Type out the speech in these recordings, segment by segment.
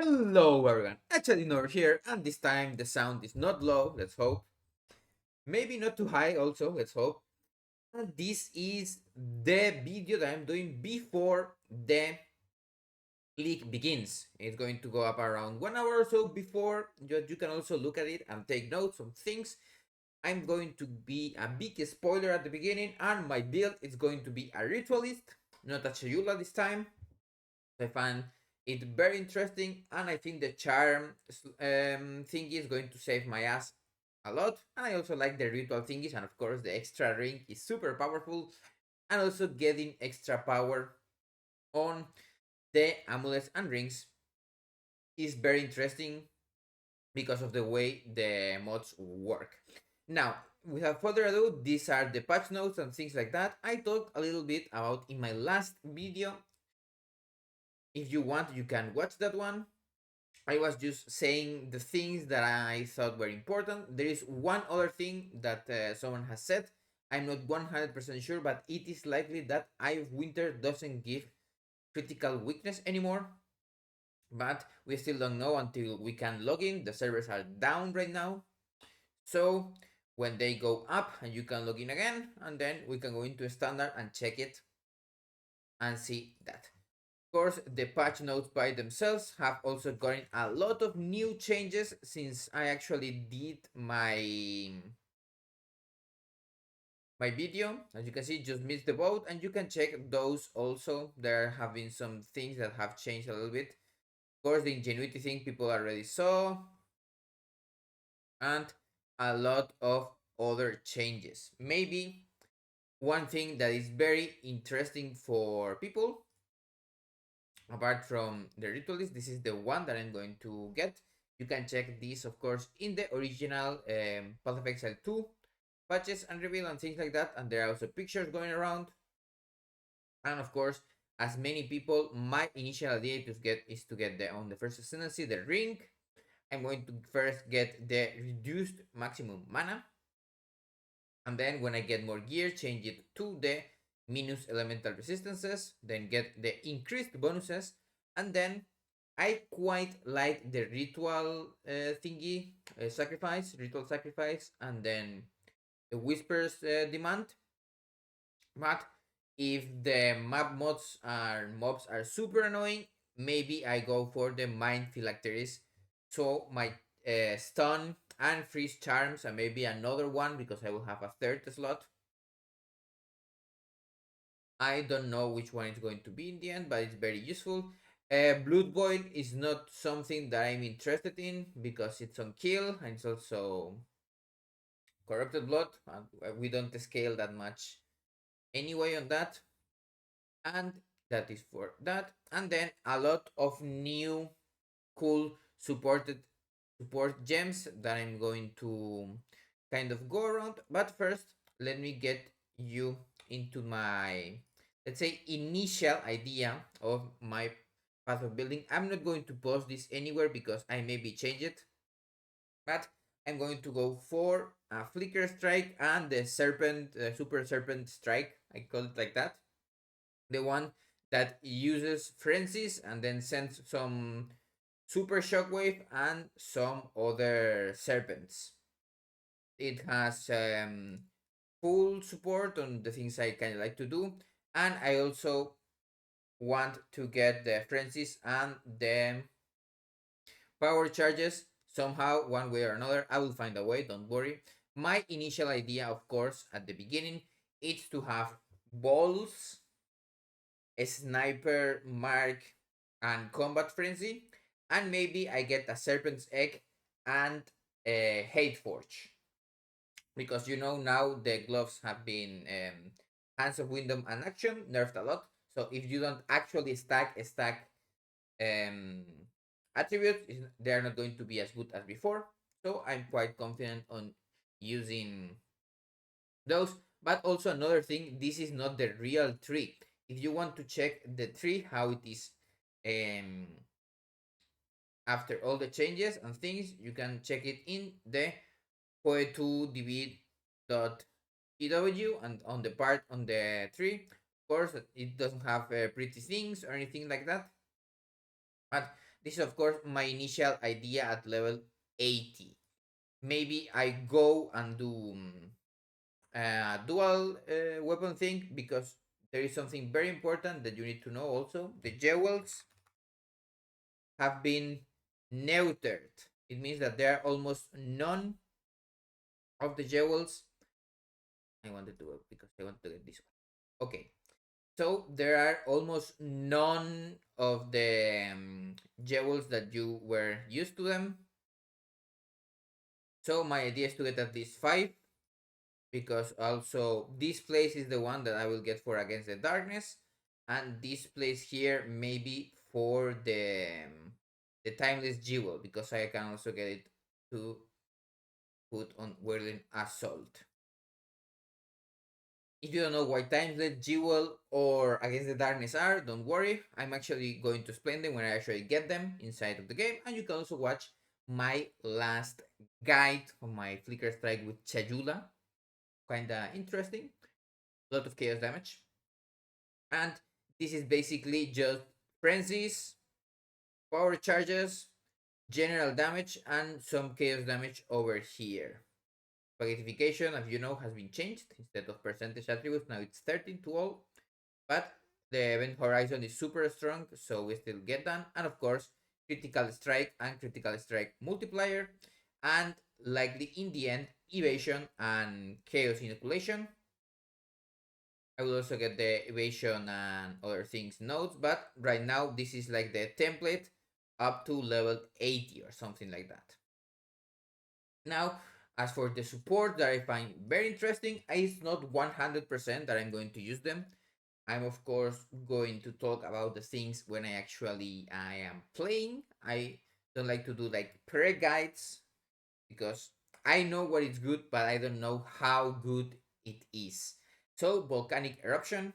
Hello everyone, Hachadino here, and this time the sound is not low, let's hope. Maybe not too high also, let's hope. And this is the video that I'm doing before the league begins. It's going to go up around 1 hour or so before. You can also look at it and take notes on things. I'm going to be a big spoiler at the beginning, and my build is going to be a Ritualist, not a Chayula this time. I find it very interesting, and I think the charm thingy is going to save my ass a lot. And I also like the ritual thingies, and of course, the extra ring is super powerful, and also getting extra power on the amulets and rings is very interesting because of the way the mods work. Now, without further ado, these are the patch notes and things like that. I talked a little bit about in my last video. If you want, you can watch that one. I was just saying the things that I thought were important. There is one other thing that someone has said. I'm not 100% sure, but it is likely that Eye of Winter doesn't give critical weakness anymore. But we still don't know until we can log in. The servers are down right now. So when they go up and you can log in again, and then we can go into standard and check it and see that. Of course, the patch notes by themselves have also gotten a lot of new changes since I actually did my video. As you can see, just missed the boat, and you can check those also. There have been some things that have changed a little bit. Of course, the ingenuity thing people already saw, and a lot of other changes. Maybe one thing that is very interesting for people, apart from the Ritualist, this is the one that I'm going to get. You can check this, of course, in the original Path of Exile 2 patches and reveal and things like that. And there are also pictures going around. And of course, as many people, my initial idea is to get on the first Ascendancy, the ring. I'm going to first get the reduced maximum mana. And then when I get more gear, change it to the minus elemental resistances, then get the increased bonuses, and then I quite like the ritual thingy, ritual sacrifice, and then the whispers demand. But if the mobs are super annoying, maybe I go for the mind phylacteries. So my stun and freeze charms, and maybe another one because I will have a third slot. I don't know which one is going to be in the end, but it's very useful. Blood Boil is not something that I'm interested in because it's on kill and it's also corrupted blood. We don't scale that much anyway on that, and that is for that. And then a lot of new cool support gems that I'm going to kind of go around. But first, let me get you into my, let's say, initial idea of my path of building. I'm not going to post this anywhere because I maybe change it, but I'm going to go for a flicker strike and the serpent, super serpent strike. I call it like that. The one that uses frenzies and then sends some super shockwave and some other serpents. It has full support on the things I kind of like to do, and I also want to get the frenzies and the power charges somehow, one way or another. I will find a way, don't worry. My initial idea, of course, at the beginning, is to have balls, a sniper mark, and combat frenzy, and maybe I get a serpent's egg and a hate forge, because you know now the gloves have been hands of wisdom and action nerfed a lot. So if you don't actually stack um, attributes, they are not going to be as good as before. So I'm quite confident on using those. But also another thing, this is not the real tree. If you want to check the tree, how it is um, after all the changes and things, you can check it in the poe2db.pw, and on the part on the tree. Of course, it doesn't have pretty things or anything like that, but This is of course my initial idea at level 80. Maybe I go and do dual weapon thing, because there is something very important that you need to know also. The jewels have been neutered. It means that there are almost none of the jewels. I wanted to because I want to get this one. Okay, so there are almost none of the jewels that you were used to them. So my idea is to get at least 5, because also this place is the one that I will get for Against the Darkness, and this place here maybe for the Timeless Jewel, because I can also get it to put on Whirling Assault. If you don't know what Timeless Jewel or Against the Darkness are, don't worry. I'm actually going to explain them when I actually get them inside of the game, and you can also watch my last guide on my Flicker Strike with Chayula. Kinda interesting. A lot of chaos damage. And this is basically just frenzies, power charges, general damage, and some chaos damage over here. Spaghettification, as you know, has been changed. Instead of percentage attributes, now it's 13 to all. But the event horizon is super strong, so we still get done. And of course, critical strike and critical strike multiplier. And likely in the end, evasion and chaos inoculation. I will also get the evasion and other things nodes, but right now this is like the template up to level 80 or something like that. Now, as for the support that I find very interesting, it's not 100% that I'm going to use them. I'm of course going to talk about the things when I am playing. I don't like to do like pre-guides, because I know what is good, but I don't know how good it is. So volcanic eruption,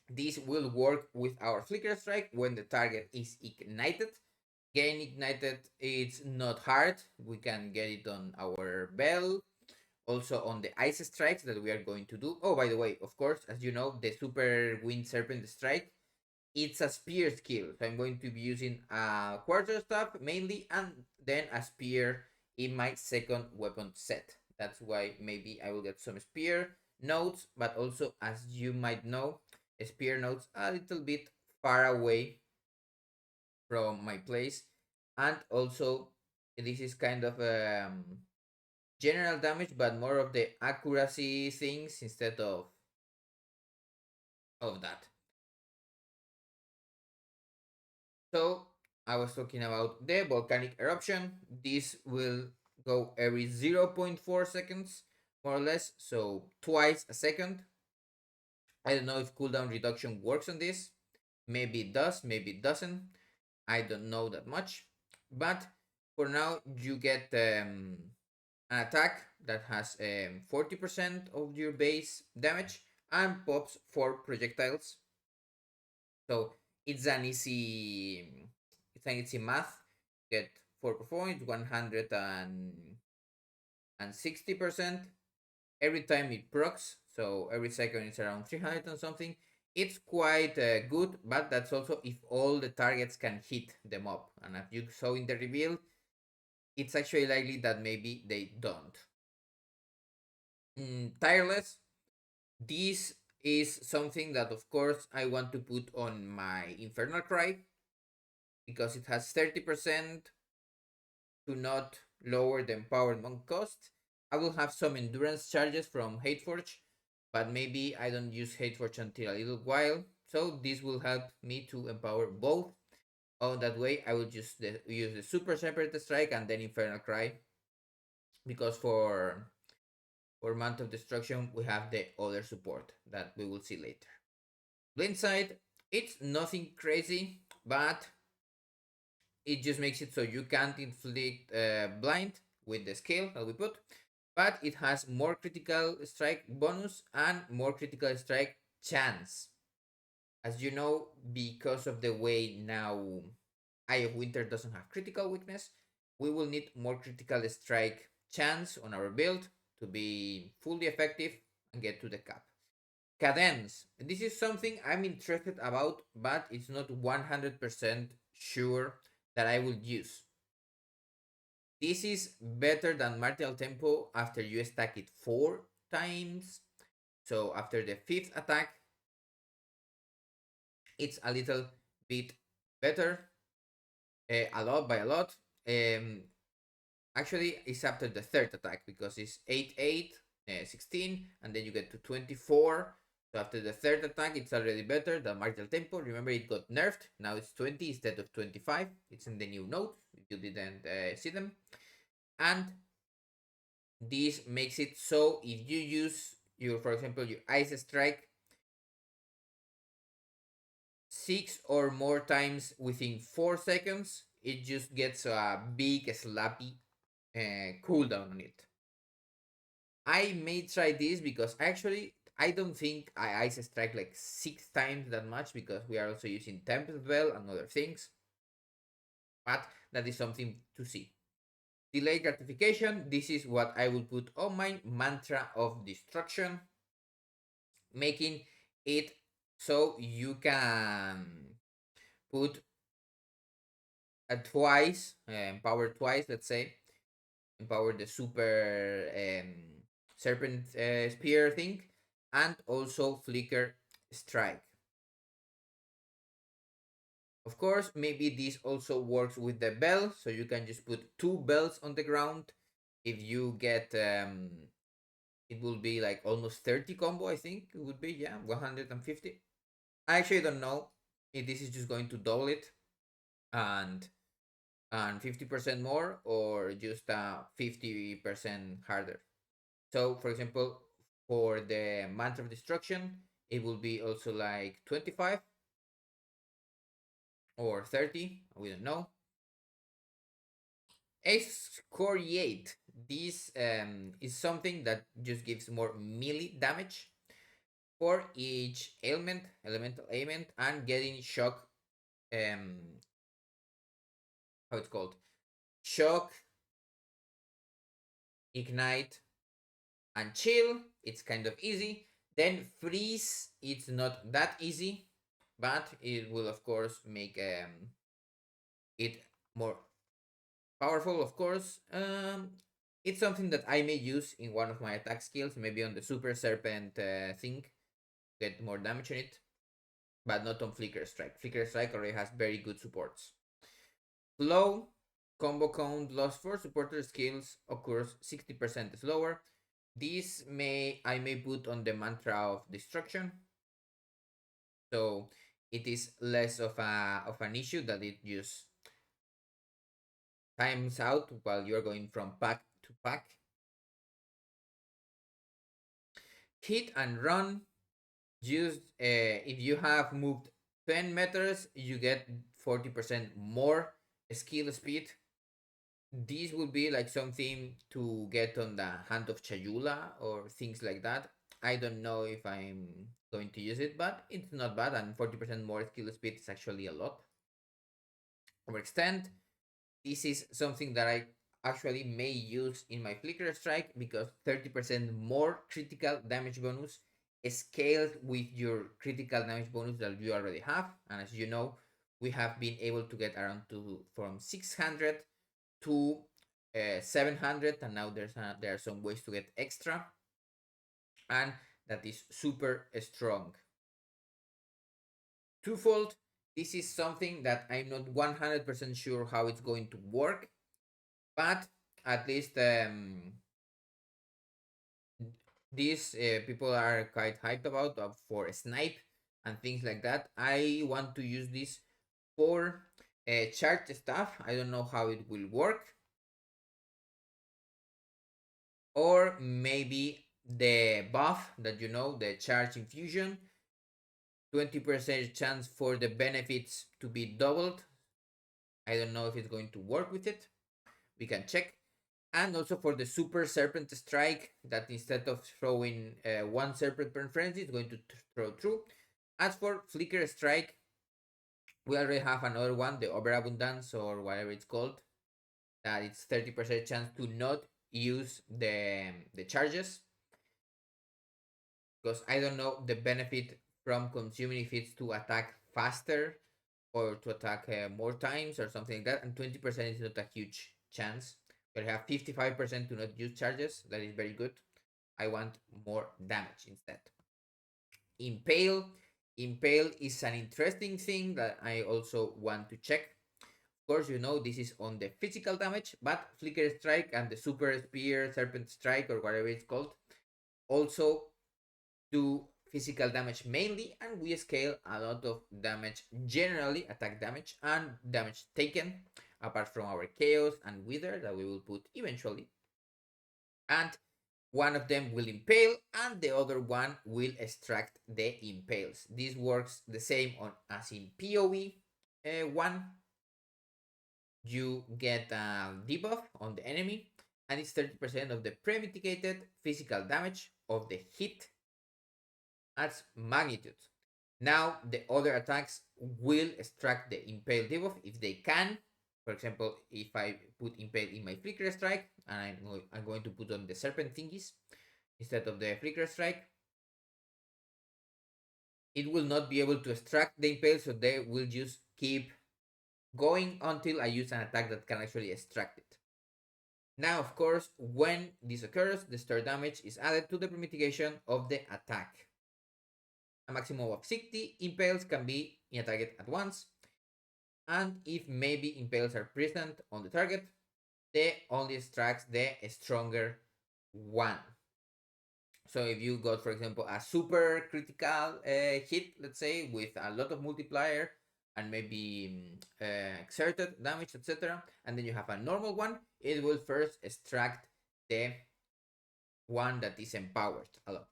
this will work with our flicker strike when the target is ignited. Getting ignited, it's not hard. We can get it on our bell, also on the ice strikes that we are going to do. Oh, by the way, of course, as you know, the super wind serpent strike, it's a spear skill. So I'm going to be using a quarter staff mainly, and then a spear in my second weapon set. That's why maybe I will get some spear nodes, but also, as you might know, spear nodes a little bit far away from my place. And also, this is kind of general damage, but more of the accuracy things instead of that. So I was talking about the volcanic eruption. This will go every 0.4 seconds, more or less, so twice a second. I don't know if cooldown reduction works on this. Maybe it does, maybe it doesn't. I don't know that much. But for now, you get an attack that has 40% of your base damage and pops 4 projectiles. So it's an easy math. Get 4 points, 160% every time it procs. So every second it's around 300 and something. It's quite good, but that's also if all the targets can hit the mob. And as you saw in the reveal, it's actually likely that maybe they don't. Tireless. This is something that, of course, I want to put on my Infernal Cry, because it has 30% to not lower the empowered monk cost. I will have some endurance charges from Hateforge, but maybe I don't use Hateforge until a little while. So this will help me to empower both. Oh, that way I will just use the Super Separate Strike and then Infernal Cry, because for Month of Destruction we have the other support that we will see later. Blindside, it's nothing crazy, but it just makes it so you can't inflict blind with the scale that we put, but it has more critical strike bonus and more critical strike chance. As you know, because of the way now Eye of Winter doesn't have critical weakness, we will need more critical strike chance on our build to be fully effective and get to the cap. Cadence. This is something I'm interested about, but it's not 100% sure that I will use. This is better than martial tempo after you stack it 4 times. So after the fifth attack, it's a little bit better, a lot by a lot. Um, Actually, it's after the third attack because it's 8, 8, 16, and then you get to 24. So after the third attack, it's already better than martial tempo. Remember, it got nerfed. Now it's 20 instead of 25. It's in the new notes if you didn't see them. And this makes it so if you use your, for example, your ice strike 6 or more times within 4 seconds, it just gets a big slappy cooldown on it. I may try this because actually I don't think I ice strike like 6 times that much because we are also using temp as well and other things. But that is something to see. Delay gratification. This is what I will put on my mantra of destruction, making it so you can put a twice, power twice, let's say, empower the super serpent spear thing, and also flicker strike. Of course, maybe this also works with the bell, so you can just put 2 bells on the ground. If you get, it will be like almost 30 combo, I think it would be, yeah, 150. I actually don't know if this is just going to double it and 50% more or just 50% harder. So, for example, for the mantra of destruction, it will be also like 25 or 30. We don't know. Excoriate. This is something that just gives more melee damage for each ailment, elemental ailment, and getting shock. How it's called? Shock, ignite, and chill. It's kind of easy. Then freeze. It's not that easy, but it will of course make it more powerful. Of course, it's something that I may use in one of my attack skills, maybe on the super serpent thing, get more damage on it, but not on flicker strike. Flicker strike already has very good supports. Flow combo count lost for supporter skills occurs 60% slower. This may I may put on the mantra of destruction, so it is less of an issue that it just times out while you're going from pack to pack. Hit and run. Just if you have moved 10 meters, you get 40% more skill speed. This will be like something to get on the hand of Chayula or things like that. I don't know if I'm going to use it, but it's not bad, and 40% more skill speed is actually a lot. Overextend. This is something that I actually may use in my Flicker Strike because 30% more critical damage bonus scaled with your critical damage bonus that you already have. And as you know, we have been able to get around from 600 to 700, and now there are some ways to get extra, and that is super strong. Twofold. This is something that I'm not 100% sure how it's going to work, but at least these people are quite hyped about for snipe and things like that. I want to use this for charge stuff. I don't know how it will work, or maybe the buff that the charge infusion, 20% chance for the benefits to be doubled. I don't know if it's going to work with it. We can check. And also for the super serpent strike, that instead of throwing one serpent per frenzy, it's going to throw through. As for flicker strike, we already have another one, the overabundance or whatever it's called, that it's 30% chance to not use the charges, because I don't know the benefit from consuming if it's to attack faster or to attack more times or something like that, and 20% is not a huge chance. But I have 55% to not use charges. That is very good. I want more damage instead. Impale. Impale is an interesting thing that I also want to check. Of course, you know this is on the physical damage, but Flicker Strike and the Super Spear, Serpent Strike, or whatever it's called, also do physical damage mainly, and we scale a lot of damage, generally attack damage and damage taken, apart from our Chaos and Wither that we will put eventually. And one of them will impale and the other one will extract the impales. This works the same on as in PoE 1. You get a debuff on the enemy, and it's 30% of the pre-mitigated physical damage of the hit at magnitude. Now the other attacks will extract the impale debuff if they can. For example, if I put impale in my flicker strike and I'm going to put on the serpent thingies instead of the flicker strike, it will not be able to extract the impale, so they will just keep going until I use an attack that can actually extract it. Now, of course, when this occurs, the star damage is added to the mitigation of the attack. A maximum of 60 impales can be in a target at once, and if maybe impales are present on the target, they only extracts the stronger one. So if you got, for example, a super critical hit, let's say, with a lot of multiplier and maybe exerted damage, etc., and then you have a normal one, it will first extract the one that is empowered a lot.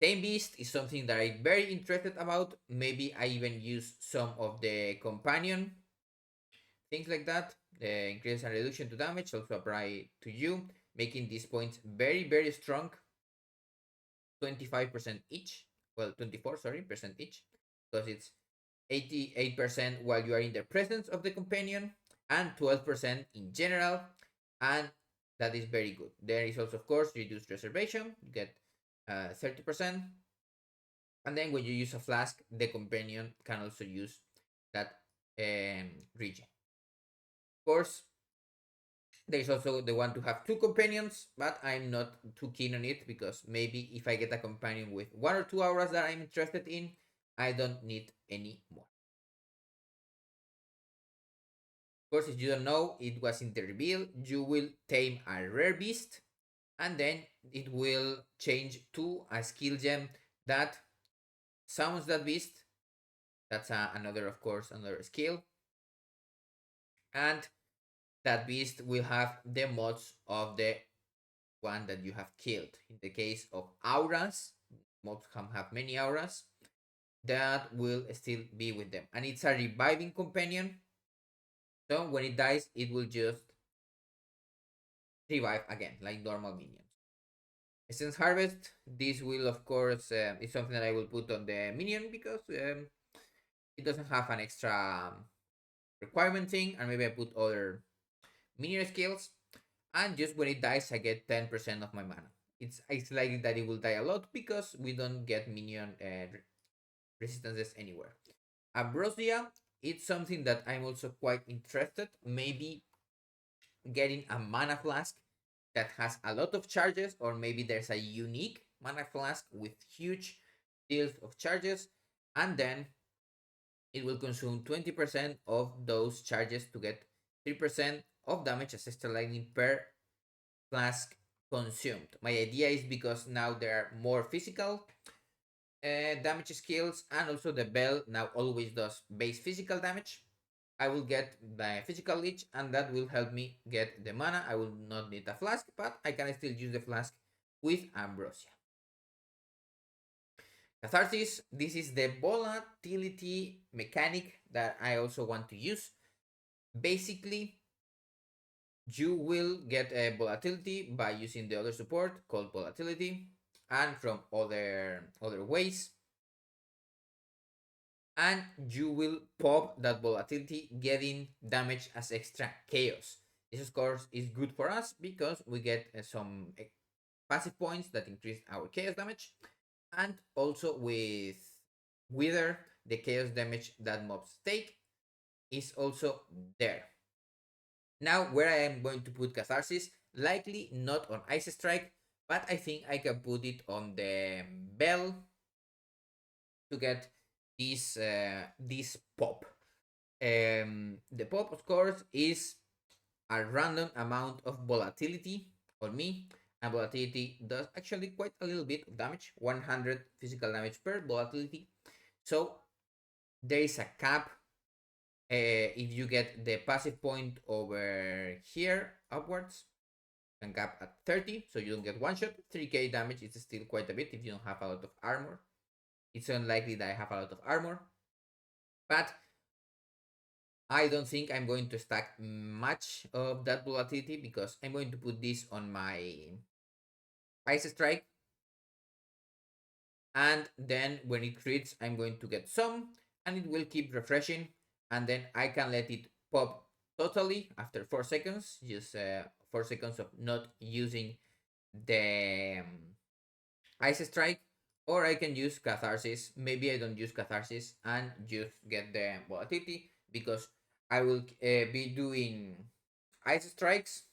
Tame Beast is something that I'm very interested about. Maybe I even use some of the companion things like that. The increase and reduction to damage also apply to you, making these points very, very strong. 25% each. Well, 24, sorry, percent each. Because it's 88% while you are in the presence of the companion and 12% in general. And that is very good. There is also, of course, reduced reservation. You get 30%. And then when you use a flask, the companion can also use that region. Of course, there is also the one to have two companions, but I'm not too keen on it because maybe if I get a companion with 1 or 2 auras that I'm interested in, I don't need any more. Of course, if you don't know, it was in the reveal, you will tame a rare beast, and then it will change to a skill gem that summons that beast. That's another, of course, another skill. And that beast will have the mods of the one that you have killed. In the case of auras, mobs can have many auras, that will still be with them. And it's a reviving companion. So when it dies, it will just revive again, like normal minions. Essence Harvest, this will, of course, is something that I will put on the minion because it doesn't have an extra requirement thing, and maybe I put other minion skills, and just when it dies, I get 10% of my mana. It's likely that it will die a lot because we don't get minion resistances anywhere. Ambrosia, it's something that I'm also quite interested. Maybe getting a mana flask that has a lot of charges, or maybe there's a unique mana flask with huge deals of charges, and then it will consume 20% of those charges to get 3% of damage as extra lightning per flask consumed. My idea is because now there are more physical damage skills, and also the bell now always does base physical damage. I will get the physical leech, and that will help me get the mana. I will not need a flask, but I can still use the flask with Ambrosia. Catharsis, this is the volatility mechanic that I also want to use. Basically, you will get a volatility by using the other support called Volatility, and from other ways, and you will pop that volatility, getting damage as extra chaos. This, of course, is good for us because we get some passive points that increase our chaos damage, and also with Wither, the chaos damage that mobs take is also there. Now, where I am going to put Catharsis, likely not on Ice Strike, but I think I can put it on the Bell to get this pop. The pop, of course, is a random amount of volatility on me, and volatility does actually quite a little bit of damage, 100 physical damage per volatility. So there is a cap. If you get the passive point over here upwards, you can cap at 30, so you don't get one shot. 3k damage is still quite a bit if you don't have a lot of armor. It's unlikely that I have a lot of armor, but I don't think I'm going to stack much of that volatility because I'm going to put this on my Ice Strike, and then when it crits, I'm going to get some, and it will keep refreshing, and then I can let it pop totally after 4 seconds, just 4 seconds of not using the Ice Strike, or I can use Catharsis. Maybe I don't use Catharsis and just get the volatility because I will be doing Ice Strikes,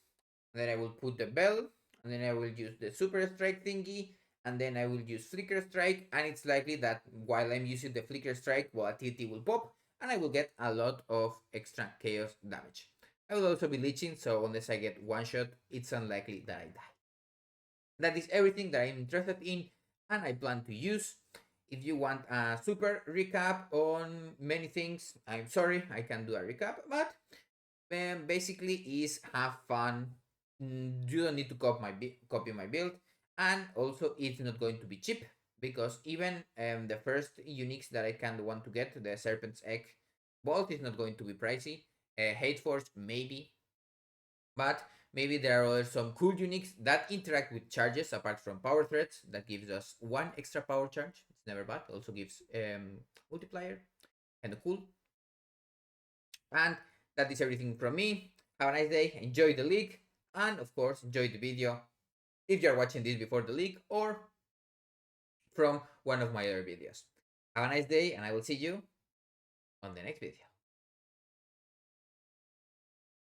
then I will put the Bell, and then I will use the Super Strike thingy, and then I will use Flicker Strike, and it's likely that while I'm using the Flicker Strike, volatility will pop, and I will get a lot of extra chaos damage. I will also be leeching, so unless I get one shot, it's unlikely that I die. That is everything that I'm interested in and I plan to use. If you want a super recap on many things, I'm sorry, I can't do a recap, but basically is have fun. You don't need to copy my build, and also it's not going to be cheap because even the first uniques that I kind of want to get, the Serpent's Egg Bolt, is not going to be pricey. Hate Force maybe, but maybe there are some cool uniques that interact with charges apart from power threats that gives us one extra power charge. It's never bad. Also gives multiplier, kind of cool. And that is everything from me. Have a nice day, enjoy the league, and of course enjoy the video if you're watching this before the league or from one of my other videos. Have a nice day, and I will see you on the next video.